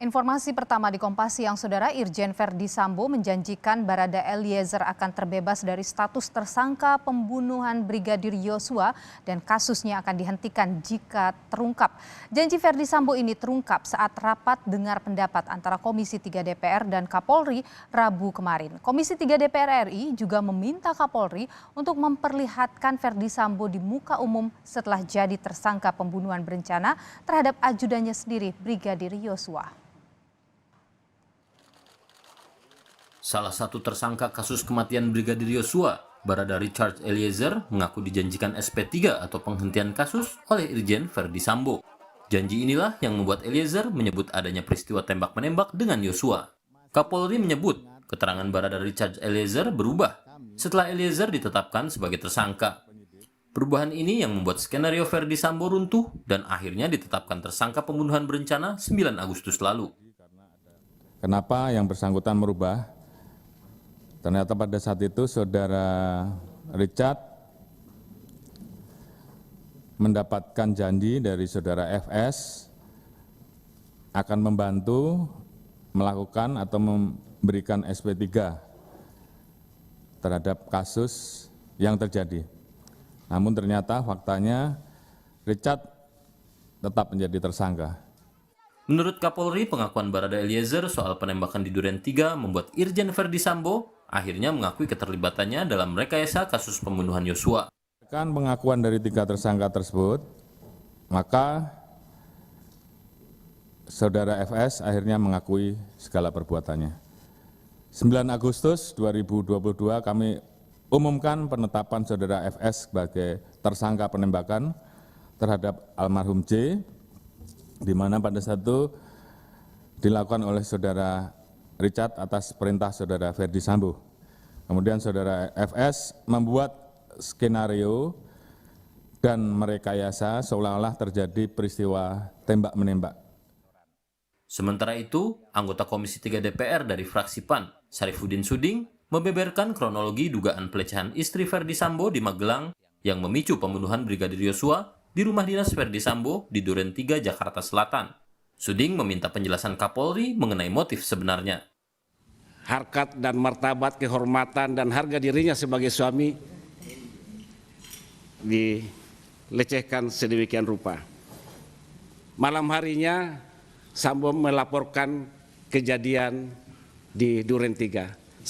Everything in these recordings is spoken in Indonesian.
Informasi pertama di Kompas Siang, Saudara. Irjen Verdi Sambo menjanjikan Barada Eliezer akan terbebas dari status tersangka pembunuhan Brigadir Yosua dan kasusnya akan dihentikan jika terungkap. Janji Verdi Sambo ini terungkap saat rapat dengar pendapat antara Komisi 3 DPR dan Kapolri Rabu kemarin. Komisi 3 DPR RI juga meminta Kapolri untuk memperlihatkan Verdi Sambo di muka umum setelah jadi tersangka pembunuhan berencana terhadap ajudannya sendiri, Brigadir Yosua. Salah satu tersangka kasus kematian Brigadir Yosua, Barada Richard Eliezer, mengaku dijanjikan SP3 atau penghentian kasus oleh Irjen Verdi Sambo. Janji inilah yang membuat Eliezer menyebut adanya peristiwa tembak-menembak dengan Yosua. Kapolri menyebut keterangan Barada Richard Eliezer berubah setelah Eliezer ditetapkan sebagai tersangka. Perubahan ini yang membuat skenario Verdi Sambo runtuh dan akhirnya ditetapkan tersangka pembunuhan berencana 9 Agustus lalu. Kenapa yang bersangkutan merubah? Ternyata pada saat itu saudara Richard mendapatkan janji dari saudara FS akan membantu melakukan atau memberikan SP3 terhadap kasus yang terjadi. Namun ternyata faktanya Richard tetap menjadi tersangka. Menurut Kapolri, pengakuan Barada Eliezer soal penembakan di Duren 3 membuat Irjen Verdi Sambo akhirnya mengakui keterlibatannya dalam rekayasa kasus pembunuhan Yosua. Kan pengakuan dari 3 tersangka tersebut, maka saudara FS akhirnya mengakui segala perbuatannya. 9 Agustus 2022 kami umumkan penetapan saudara FS sebagai tersangka penembakan terhadap almarhum J, di mana pada saat itu dilakukan oleh saudara Richard atas perintah saudara Verdi Sambo. Kemudian saudara FS membuat skenario dan merekayasa seolah-olah terjadi peristiwa tembak-menembak. Sementara itu, anggota Komisi 3 DPR dari fraksi PAN, Syarifuddin Suding, membeberkan kronologi dugaan pelecehan istri Verdi Sambo di Magelang yang memicu pembunuhan Brigadir Yosua di rumah dinas Verdi Sambo di Duren 3, Jakarta Selatan. Suding meminta penjelasan Kapolri mengenai motif sebenarnya. Harkat dan martabat, kehormatan dan harga dirinya sebagai suami dilecehkan sedemikian rupa. Malam harinya Sambo melaporkan kejadian di Duren 3.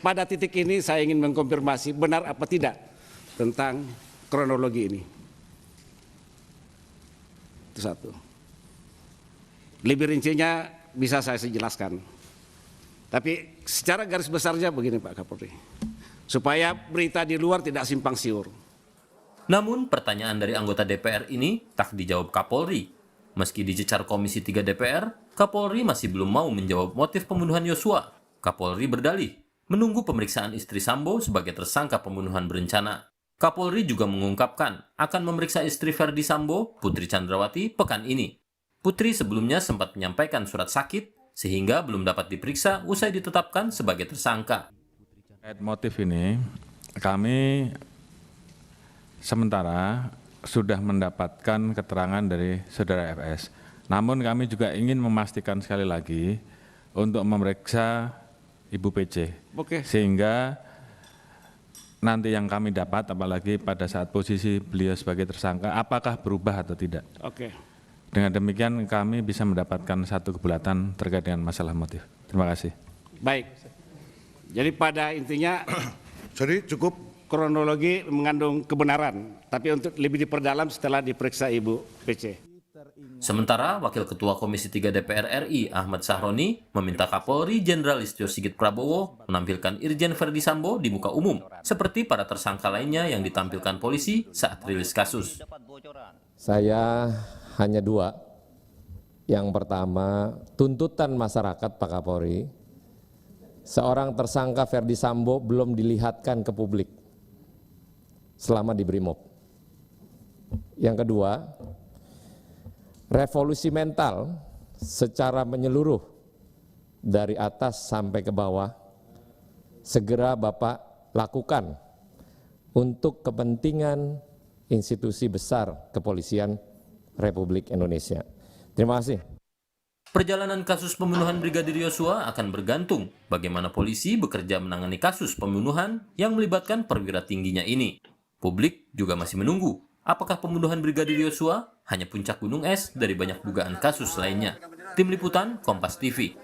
Pada titik ini saya ingin mengkonfirmasi benar apa tidak tentang kronologi ini. Itu satu. Lebih rincinya bisa saya jelaskan. Tapi secara garis besarnya begini Pak Kapolri, supaya berita di luar tidak simpang siur. Namun pertanyaan dari anggota DPR ini tak dijawab Kapolri. Meski dicecar Komisi 3 DPR, Kapolri masih belum mau menjawab motif pembunuhan Yosua. Kapolri berdalih menunggu pemeriksaan istri Sambo sebagai tersangka pembunuhan berencana. Kapolri juga mengungkapkan akan memeriksa istri Verdi Sambo, Putri Chandrawati, pekan ini. Putri sebelumnya sempat menyampaikan surat sakit sehingga belum dapat diperiksa usai ditetapkan sebagai tersangka. Terkait motif ini, kami sementara sudah mendapatkan keterangan dari saudara FS. Namun kami juga ingin memastikan sekali lagi untuk memeriksa Ibu PC. Oke. Sehingga nanti yang kami dapat, apalagi pada saat posisi beliau sebagai tersangka, apakah berubah atau tidak. Oke. Dengan demikian kami bisa mendapatkan satu kebulatan terkait dengan masalah motif. Terima kasih. Baik. Jadi pada intinya Sorry, cukup. kronologi mengandung kebenaran, tapi untuk lebih diperdalam setelah diperiksa Ibu PC. Sementara Wakil Ketua Komisi 3 DPR RI Ahmad Sahroni meminta Kapolri Jenderal Listio Sigit Prabowo menampilkan Irjen Verdi Sambo di muka umum seperti para tersangka lainnya yang ditampilkan polisi saat rilis kasus. Saya hanya 2. Yang pertama, tuntutan masyarakat Pak Kapolri, seorang tersangka Verdi Sambo belum dilihatkan ke publik selama di Brimob. Yang kedua, revolusi mental secara menyeluruh dari atas sampai ke bawah segera Bapak lakukan untuk kepentingan institusi besar kepolisian Republik Indonesia. Terima kasih. Perjalanan kasus pembunuhan Brigadir Yosua akan bergantung bagaimana polisi bekerja menangani kasus pembunuhan yang melibatkan perwira tingginya ini. Publik juga masih menunggu apakah pembunuhan Brigadir Yosua hanya puncak gunung es dari banyak dugaan kasus lainnya. Tim Liputan, Kompas TV.